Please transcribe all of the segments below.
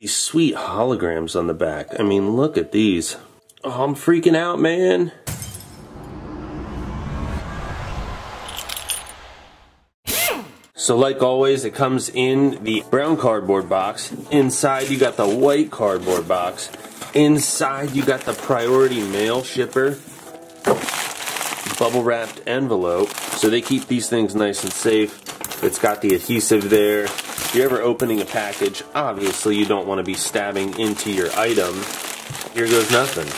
These sweet holograms on the back. I mean, look at these. Oh, I'm freaking out, man. So like always, it comes in the brown cardboard box. Inside you got the white cardboard box. Inside you got the priority mail shipper bubble wrapped envelope. So they keep these things nice and safe. It's got the adhesive there. If you're ever opening a package, obviously you don't want to be stabbing into your item. Here goes nothing.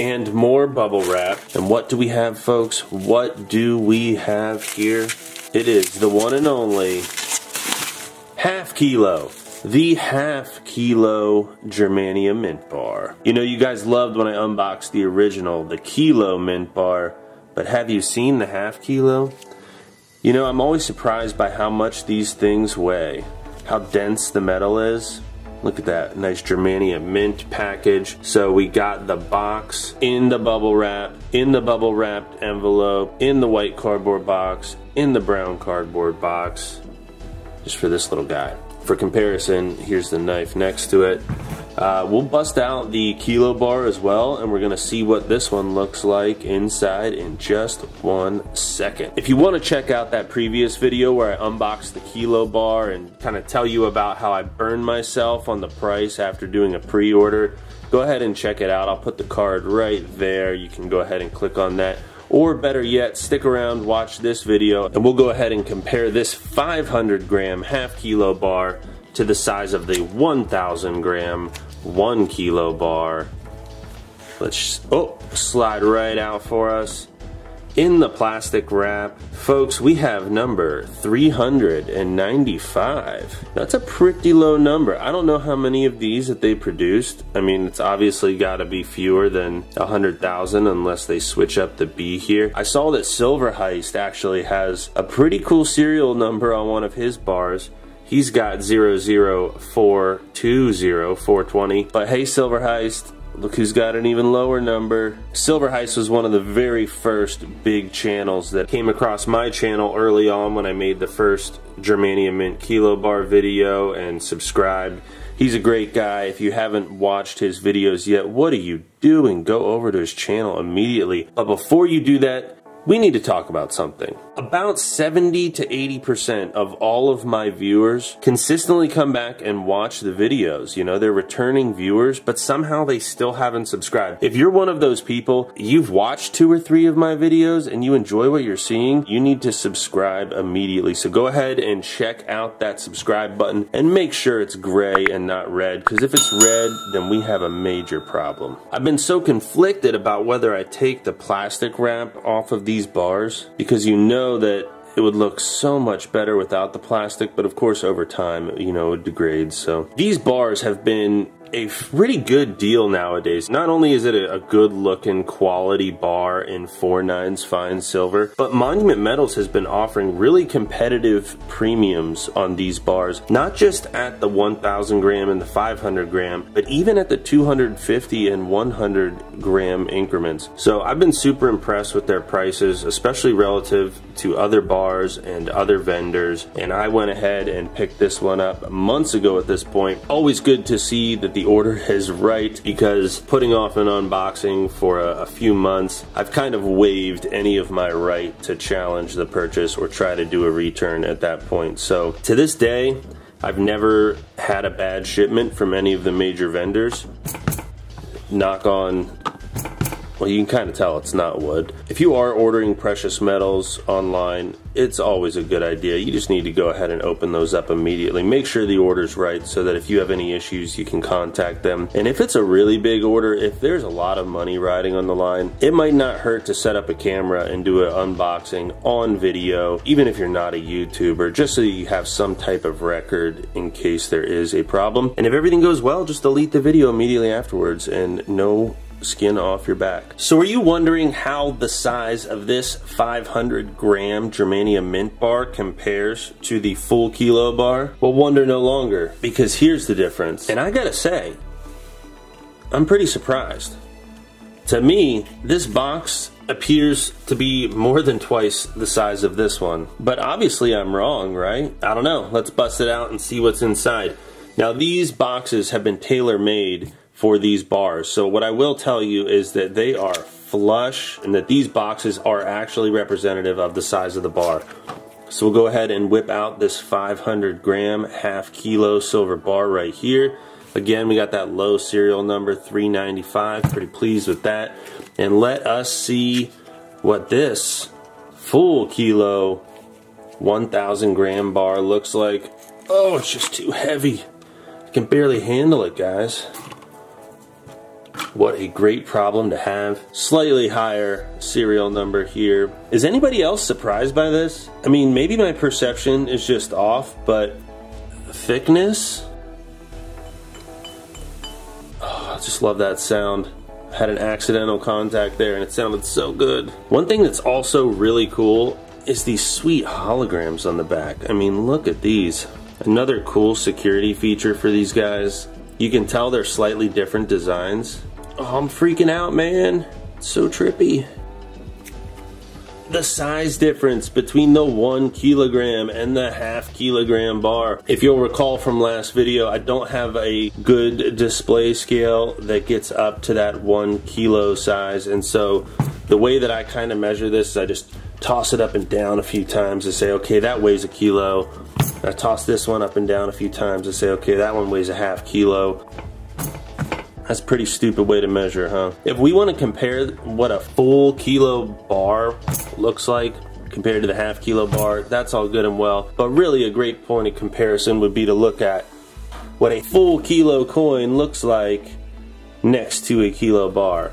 And more bubble wrap. And what do we have, folks? What do we have here? It is the one and only half kilo. The half kilo Germania mint bar. You know, you guys loved when I unboxed the original, the kilo mint bar, but have you seen the half kilo? You know, I'm always surprised by how much these things weigh, how dense the metal is. Look at that nice Germania mint package. So we got the box in the bubble wrap, in the bubble wrapped envelope, in the white cardboard box, in the brown cardboard box, just for this little guy. For comparison, here's the knife next to it. We'll bust out the kilo bar as well, and we're gonna see what this one looks like inside in just 1 second. If you wanna check out that previous video where I unboxed the kilo bar and kind of tell you about how I burned myself on the price after doing a pre-order, go ahead and check it out. I'll put the card right there. You can go ahead and click on that. Or better yet, stick around, watch this video, and we'll go ahead and compare this 500 gram half kilo bar to the size of the 1,000 gram 1 kilo bar. Let's, slide right out for us. In the plastic wrap, folks, we have number 395. That's a pretty low number. I don't know how many of these that they produced. I mean, it's obviously got to be fewer than 100,000 unless they switch up the B here. I saw that Silver Heist actually has a pretty cool serial number on one of his bars. He's got 00420, but hey, Silver Heist, look who's got an even lower number. Silver Heist was one of the very first big channels that came across my channel early on when I made the first Germania Mint Kilo Bar video and subscribed. He's a great guy. If you haven't watched his videos yet, what are you doing? Go over to his channel immediately. But before you do that, we need to talk about something. About 70 to 80% of all of my viewers consistently come back and watch the videos. You know, they're returning viewers, but somehow they still haven't subscribed. If you're one of those people, you've watched 2 or 3 of my videos and you enjoy what you're seeing, you need to subscribe immediately. So go ahead and check out that subscribe button and make sure it's gray and not red, because if it's red, then we have a major problem. I've been so conflicted about whether I take the plastic wrap off of these bars, because you know that it would look so much better without the plastic, but of course over time, you know, it degrades. So these bars have been a pretty good deal nowadays. Not only is it a good looking quality bar in 4/9 fine silver, but Monument Metals has been offering really competitive premiums on these bars, not just at the 1,000 gram and the 500 gram, but even at the 250 and 100 gram increments. So I've been super impressed with their prices, especially relative to other bars and other vendors, and I went ahead and picked this one up months ago at this point. Always good to see that the order is right, because putting off an unboxing for a few months, I've kind of waived any of my right to challenge the purchase or try to do a return at that point. So to this day, I've never had a bad shipment from any of the major vendors. Knock on, well, you can kind of tell it's not wood. If you are ordering precious metals online, it's always a good idea. You just need to go ahead and open those up immediately. Make sure the order's right so that if you have any issues, you can contact them. And if it's a really big order, if there's a lot of money riding on the line, it might not hurt to set up a camera and do an unboxing on video, even if you're not a YouTuber, just so you have some type of record in case there is a problem. And if everything goes well, just delete the video immediately afterwards and no skin off your back. So are you wondering how the size of this 500 gram Germania mint bar compares to the full kilo bar? Well, wonder no longer, because here's the difference. And I gotta say, I'm pretty surprised. To me, this box appears to be more than twice the size of this one. But obviously I'm wrong, right? I don't know. Let's bust it out and see what's inside. Now these boxes have been tailor-made for these bars. So what I will tell you is that they are flush and that these boxes are actually representative of the size of the bar. So we'll go ahead and whip out this 500 gram, half kilo silver bar right here. Again, we got that low serial number, 395. Pretty pleased with that. And let us see what this full kilo 1,000 gram bar looks like. Oh, it's just too heavy. I can barely handle it, guys. What a great problem to have. Slightly higher serial number here. Is anybody else surprised by this? I mean, maybe my perception is just off, but thickness? Oh, I just love that sound. I had an accidental contact there and it sounded so good. One thing that's also really cool is these sweet holograms on the back. I mean, look at these. Another cool security feature for these guys. You can tell they're slightly different designs. Oh, I'm freaking out, man. It's so trippy. The size difference between the 1 kilogram and the half kilogram bar. If you'll recall from last video, I don't have a good display scale that gets up to that 1 kilo size, and so the way that I kind of measure this is I just toss it up and down a few times to say, okay, that weighs a kilo. I toss this one up and down a few times to say, okay, that one weighs a half kilo. That's a pretty stupid way to measure, huh? If we want to compare what a full kilo bar looks like compared to the half kilo bar, that's all good and well. But really a great point of comparison would be to look at what a full kilo coin looks like next to a kilo bar.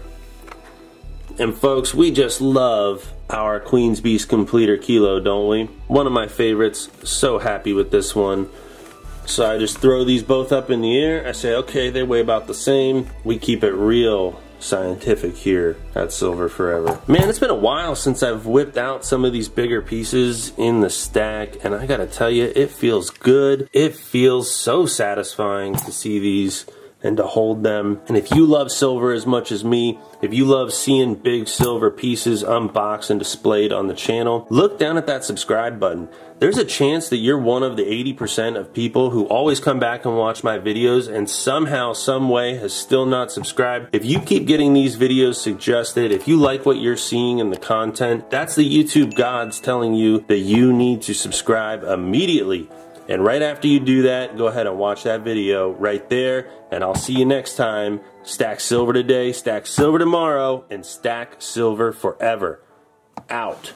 And folks, we just love our Queen's Beast Completer Kilo, don't we? One of my favorites. So happy with this one. So I just throw these both up in the air. I say, okay, they weigh about the same. We keep it real scientific here at Silver Forever. Man, it's been a while since I've whipped out some of these bigger pieces in the stack, and I gotta tell you, it feels good. It feels so satisfying to see these and to hold them. And if you love silver as much as me, if you love seeing big silver pieces unboxed and displayed on the channel, look down at that subscribe button. There's a chance that you're one of the 80% of people who always come back and watch my videos and somehow, some way has still not subscribed. If you keep getting these videos suggested, if you like what you're seeing in the content, that's the YouTube gods telling you that you need to subscribe immediately. And right after you do that, go ahead and watch that video right there, and I'll see you next time. Stack silver today, stack silver tomorrow, and stack silver forever. Out.